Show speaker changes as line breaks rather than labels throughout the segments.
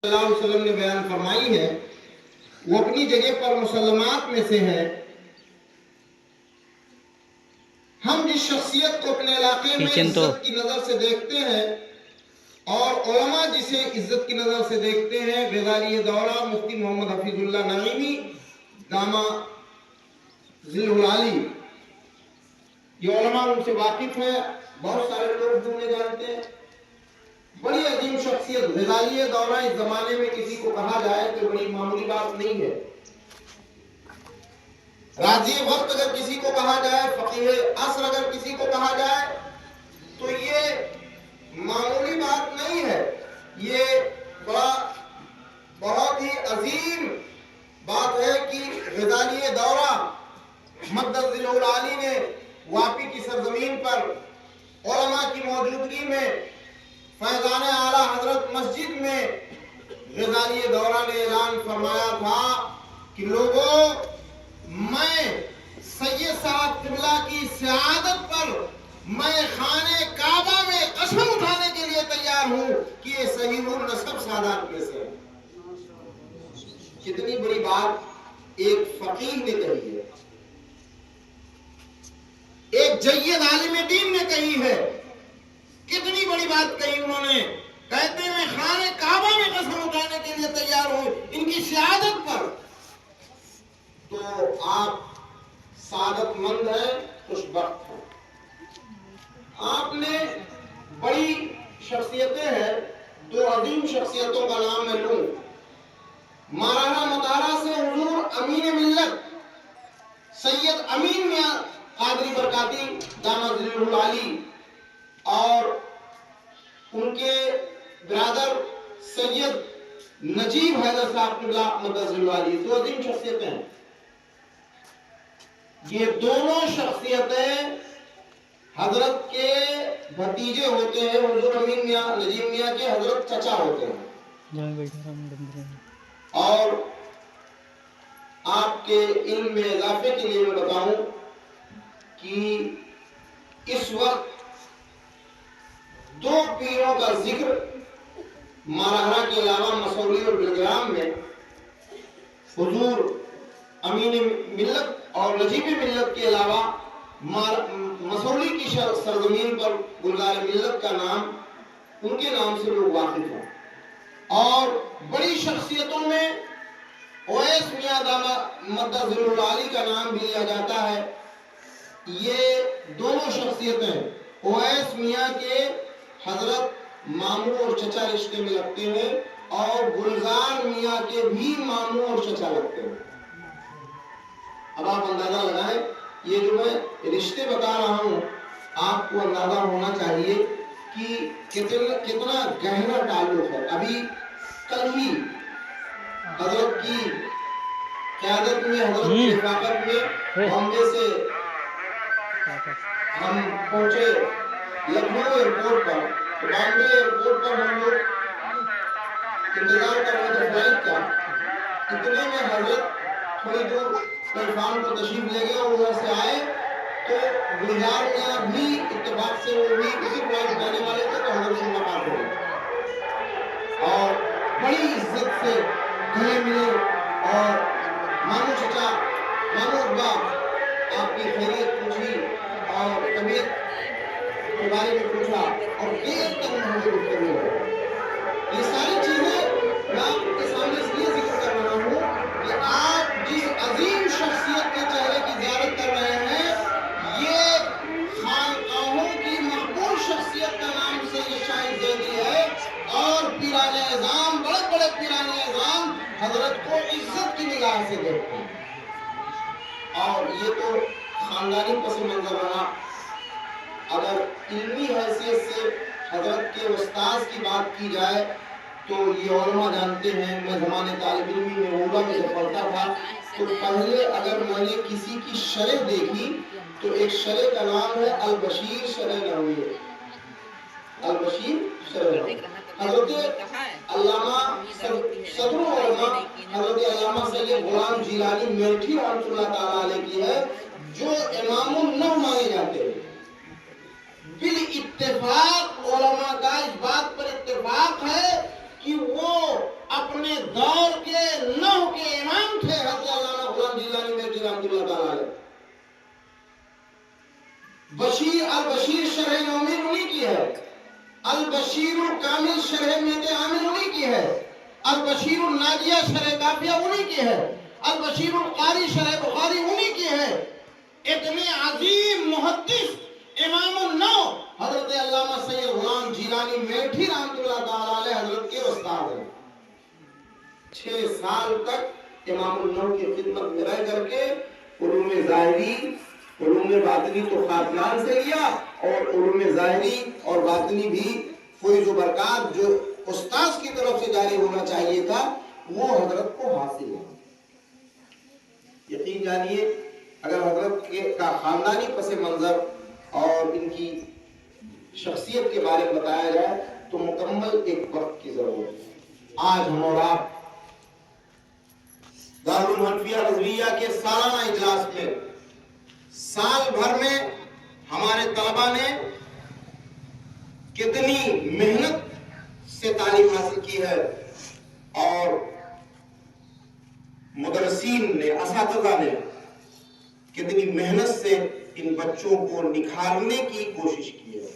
صلی اللہ علیہ وسلم نے بیان فرمائی ہے، وہ اپنی جگہ پر مسلمات میں سے ہے۔ ہم جس شخصیت کو اپنے علاقے میں عزت کی نظر سے دیکھتے ہیں اور علماء جسے عزت کی نظر سے دیکھتے ہیں، غزالی دورہ مفتی محمد حفیظ اللہ نعیمی دامہ ذلہ العالی، یہ علماء ان سے واقف ہیں، بہت سارے لوگ بھی انہیں جانتے ہیں۔ بڑی عظیم شخصیت، غزالی دورہ اس زمانے میں کسی کو کہا جائے تو بڑی معمولی بات نہیں ہے۔ راضی وقت اگر کسی کو کہا جائے، فقیہ عصر اگر کسی کو کہا جائے تو یہ معمولی بات نہیں ہے، یہ بہت ہی عظیم بات ہے کہ غزالی دورہ مدد ذلہ العالی نے واپی کی سرزمین پر علماء کی موجودگی میں فیضان اعلیٰ حضرت مسجد میں غزالی دورہ نے اعلان فرمایا تھا کہ لوگوں، میں سید صاحب قبلہ کی سعادت پر میں خانہ کعبہ میں قسم اٹھانے کے لیے تیار ہوں کہ یہ صحیح النسب سادات میں سے ہے۔ کتنی بڑی بات ایک فقیہ نے کہی ہے، ایک جید عالم دین نے کہی ہے، کتنی بڑی بات کہی انہوں نے۔ کہتے ہیں میں خانہ کعبہ میں قسم اٹھانے کے لیے تیار ہوں ان کی سعادت پر۔ تو آپ سعادت مند ہیں، خوش بخت ہیں۔ آپ نے بڑی شخصیتیں ہیں، دو عظیم شخصیتوں کا نام میں لوں۔ مارانا مطالعہ سے حضور امین ملت سید امین میاں قادری برکاتی دامہ ذلہ العالی اور ان کے برادر سید نجیب حیدر صاحب قبلہ مدد ذلہ العالی، دو عظیم شخصیتیں ہیں۔ یہ دونوں شخصیتیں حضرت کے بھتیجے ہوتے ہیں، حضور امین میاں نجیب میاں کے حضرت چچا ہوتے ہیں۔ اور آپ کے علم میں اضافے کے لیے میں بتاؤں کہ اس وقت دو پیروں کا ذکر ماراہرا کے علاوہ مسولی اور بلگرام میں حضور امین ملت اور نجیب ملت کے علاوہ مسولی کی سرزمین پر گلزار ملت کا نام ان کے نام سے لوگ واقف ہیں۔ اور بڑی شخصیتوں میں اویس میاں دامہ مدد ذلہ العالی کا نام بھی لیا جاتا ہے۔ یہ دونوں شخصیتیں اویس میاں کے حضرت ماموں اور چچا رشتے میں لگتے ہیں اور گلزار میاں کے بھی ماموں اور چچا لگتے ہیں۔ اب آپ اندازہ لگائیں، یہ جو میں رشتے بتا رہا ہوں آپ کو اندازہ ہونا چاہیے کہ کتنا گہرا تعلق ہے۔ ابھی کل ہی حضرت کی قیادت میں، حضرت کی حفاظت میں بامبے سے ہم پہنچے لکھنؤ ایئرپورٹ پر۔ تو بامبے ایئرپورٹ پر ہم لوگ انتظار کر رہے تھے فلائٹ کا، اتنے میں حضرت تھوڑی دور پلیٹ فارم کو تشریف لے گئے اور ادھر سے آئے تو گلزار میاں بھی اتفاق سے وہ بھی اسی فلائٹ جانے والے تھے تو حضرت سے ملاقات ہو گئی اور بڑی عزت سے گلے ملے اور مامو چچا، مامو ابا، آپ کی خیریت پوچھی اور طبیعت کے بارے میں پوچھا اور دیر تک مجھے گفتگو ہوئی۔ یہ ساری چیزیں میں آپ کے سامنے اس لیے ذکر کر رہا ہوں کہ آپ جس عظیم شخصیت کے چہرے کی زیارت کر رہے ہیں، یہ خانقاہوں کی مقبول شخصیت کا نام سے یہ شاید زیدی ہے اور پیران اعظام، بڑے بڑے پیران اعظام حضرت کو عزت کی نگاہ سے دیکھتے ہیں۔ اور یہ تو خاندانی پس منظر رہا۔ اگر علمی حیثیت سے حضرت کے استاذ کی بات کی جائے تو یہ علماء جانتے ہیں، میں زمانے طالب علمی میں اولا میں جب پڑھتا تھا تو پہلے اگر میں نے کسی کی شرح دیکھی تو ایک شرح کا نام ہے البشیر شرح نحویہ، البشیر شرح نحویہ۔ حضرت علامہ صدر علماء حضرت علامہ سید غلام جیلانی میٹھی رحمۃ اللہ تعالیٰ علیہ کی ہے، جو امام النحو مانے جاتے ہیں۔ بالاتفاق علماء کا اس بات پر اتفاق ہے کہ وہ دور کے 9 کے امام تھے حضرت علامہ غلام جیلانی میٹھی رحمۃ اللہ تعالی علیہ. بشیر البشیر شرح نومین انہی کی ہے. البشیر الکامل شرح میت عامل انہی کی ہے. البشیر الناجیہ شرح کافیہ انہی کی ہے. البشیر القاری شرح بخاری انہی کی ہے. اتنے عظیم محدث امام النو حضرت علامہ سید غلام جیلانی میٹھی رحمۃ اللہ تعالی علیہ حضرت کے استاد ہیں. 6 سال تک امام النو کی خدمت میں رہ کر کے علوم ظاہری علوم باطنی تو خاطران سے لیا اور علوم ظاہری اور باطنی بھی فیض و برکات جو استاذ کی طرف سے جاری ہونا چاہیے تھا وہ حضرت کو حاصل ہے. یقین جانیے اگر حضرت کا خاندانی پس منظر اور ان کی شخصیت کے بارے میں بتایا جائے تو مکمل ایک وقت کی ضرورت ہے. آج ہم اور آپ دارالحنفیہ رضویہ کے سالانہ اجلاس میں سال بھر میں ہمارے طلباء نے کتنی محنت سے تعلیم حاصل کی ہے اور مدرسین نے اساتذہ نے کتنی محنت سے ان بچوں کو نکھارنے کی کوشش کی ہے.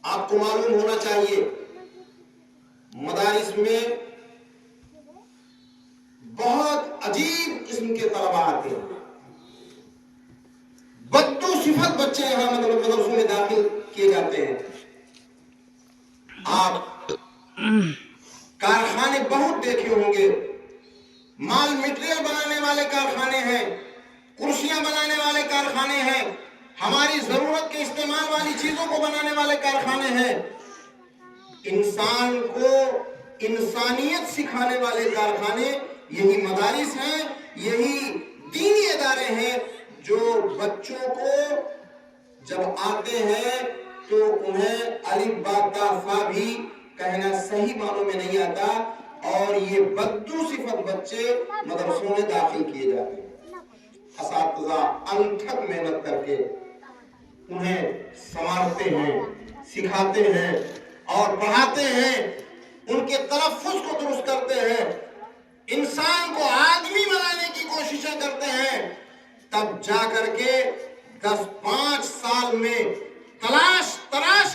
آپ کو معلوم ہونا چاہیے مدارس میں بہت عجیب قسم کے طلباء آتے ہیں. بدو صفت بچے یہاں مدرسوں میں داخل کیے جاتے ہیں. آپ کارخانے بہت دیکھے ہوں گے. مال مٹیریل بنانے والے کارخانے ہیں, کرسیاں بنانے والے کارخانے ہیں, ہماری ضرورت کے استعمال والی چیزوں کو بنانے والے کارخانے ہیں. انسان کو انسانیت سکھانے والے کارخانے یہی مدارس ہیں, یہی دینی ادارے ہیں جو بچوں کو جب آتے ہیں تو انہیں الف با تا ثا بھی کہنا صحیح معنوں میں نہیں آتا اور یہ بدو صفت بچے مدرسوں میں داخل کیے جاتے ہیں. اساتذہ انتھک محنت کر کے انہیں سنوارتے ہیں, سکھاتے ہیں اور پڑھاتے ہیں, ان کے تلفظ کو درست کرتے ہیں, انسان کو آدمی بنانے کی کوششیں کرتے ہیں. تب جا کر کے 10-5 سال میں تلاش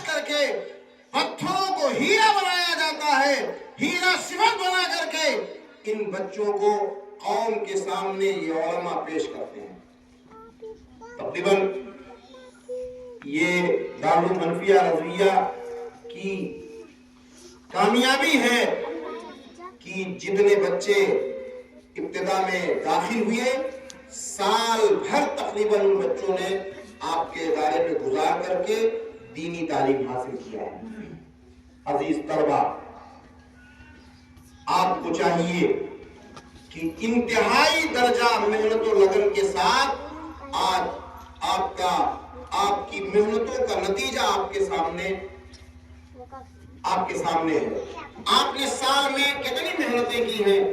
کر کے پتھروں کو ہیرا بنایا جاتا ہے. ہیرا صفت بنا کر کے ان بچوں کو قوم کے سامنے یہ علماء پیش کرتے ہیں. تقریباً یہ دارالحنفیہ رضویہ کی کامیابی ہے کہ جتنے بچے ابتدا میں داخل ہوئے سال بھر تقریباً ان بچوں نے آپ کے ادارے میں گزار کر کے دینی تعلیم حاصل کیا ہے. عزیز طلبہ, آپ کو چاہیے کہ انتہائی درجہ محنت و لگن کے ساتھ آج آپ کی محنتوں کا نتیجہ آپ کے سامنے ہے. آپ نے سال میں کتنی محنتیں کی ہیں,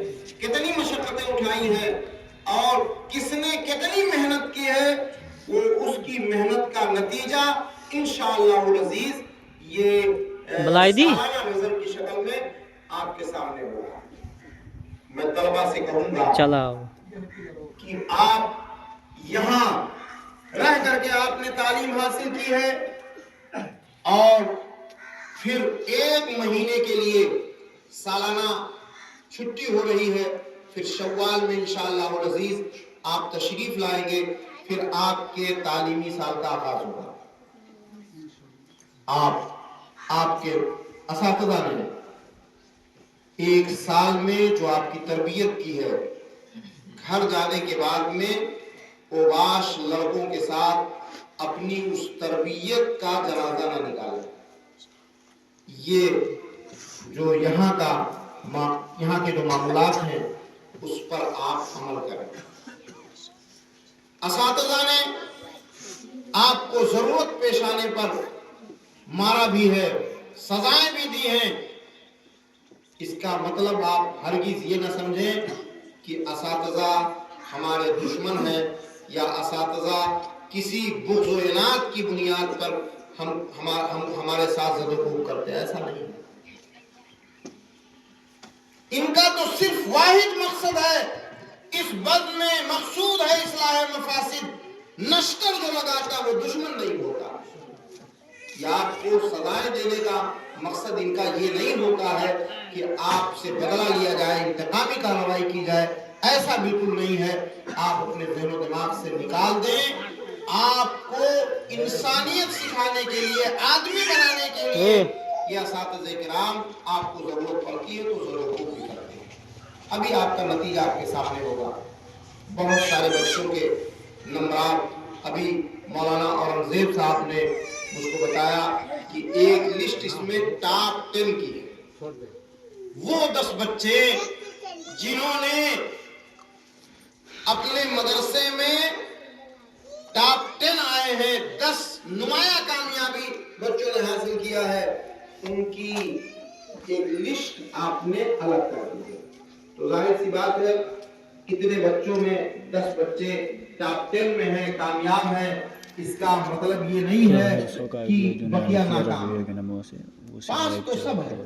کتنی مشقتیں اٹھائی ہیں اور کس نے کتنی محنت کی ہے, وہ اس کی محنت کا نتیجہ انشاءاللہ العزیز یہ سالانہ نظر کی شکل میں آپ کے سامنے ہوگا. میں طلبہ سے کہوں گا کہ آپ یہاں رہ کر کے آپ نے تعلیم حاصل کی ہے اور پھر 1 مہینے کے لیے سالانہ چھٹی ہو رہی ہے. پھر شوال میں انشاءاللہ العزیز آپ تشریف لائیں گے, پھر آپ کے تعلیمی سال کا آغاز ہوگا. آپ کے اساتذہ نے 1 سال میں جو آپ کی تربیت کی ہے, گھر جانے کے بعد میں اوباش لڑکوں کے ساتھ اپنی اس تربیت کا جنازہ نہ نکالیں. یہ جو یہاں کے جو معاملات ہیں اس پر آپ عمل کریں. اساتذہ نے آپ کو ضرورت پیش آنے پر مارا بھی ہے, سزائیں بھی دی ہیں. اس کا مطلب آپ ہرگز یہ نہ سمجھیں کہ اساتذہ ہمارے دشمن ہیں یا اساتذہ کسی بغض و عناد کی بنیاد پر ہمارے ساتھ زد و کوب کرتے ہیں. ایسا نہیں ہے. ان کا تو صرف واحد مقصد ہے، اس بد میں مقصود ہے اصلاح مفاسد، نشتر جو لگاتا وہ دشمن نہیں ہوتا۔ یا آپ کو سزائیں دینے کا مقصد ان کا یہ نہیں ہوتا ہے کہ آپ سے بدلہ لیا جائے، انتقامی کارروائی کی جائے، ایسا بالکل نہیں ہے۔ آپ اپنے ذہن و دماغ سے نکال دیں، آپ کو انسانیت سکھانے کے لیے، آدمی بنانے کے لیے یہ اساتذہ کرام آپ کو ضرورت پڑتی ہے تو ضرور بھی کرتے ہیں۔ ابھی آپ کا نتیجہ آپ کے سامنے ہوگا، بہت سارے بچوں کے نمبرات ابھی مولانا اورنگزیب صاحب نے مجھ کو بتایا کہ ایک لسٹ اس میں ٹاپ 10 کی ہے۔ وہ 10 بچے جنہوں نے اپنے مدرسے میں ٹاپ 10 آئے ہیں، 10 نمایاں کامیابی بچوں نے حاصل کیا ہے، ان کی ایک لسٹ آپ نے الگ کر دی ہے۔ تو ظاہر سی بات ہے کتنے بچوں میں 10 بچے ٹاپ 10 میں ہیں، کامیاب ہیں، اس کا مطلب یہ نہیں ہے کہ بقیہ ناکام ہیں۔ 5 تو سب ہے،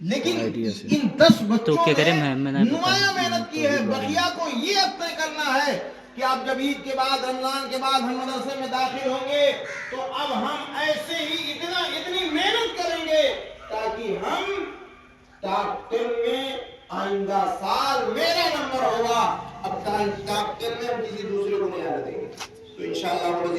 لیکن ان 10 بچوں نے نمایاں محنت کی ہے۔ بقیہ کو یہ اب طے کرنا ہے کہ آپ جب عید کے بعد، رمضان کے بعد ہم مدرسے میں داخل ہوں گے تو اب ہم ایسے ہی اتنی محنت کریں گے تاکہ ہم ٹاپ 10 میں آئندہ سال میرا نمبر ہوگا۔ اب ٹاپ 10 میں ہم کسی دوسرے کو نہیں آنے دیں گے۔ تو انشاءاللہ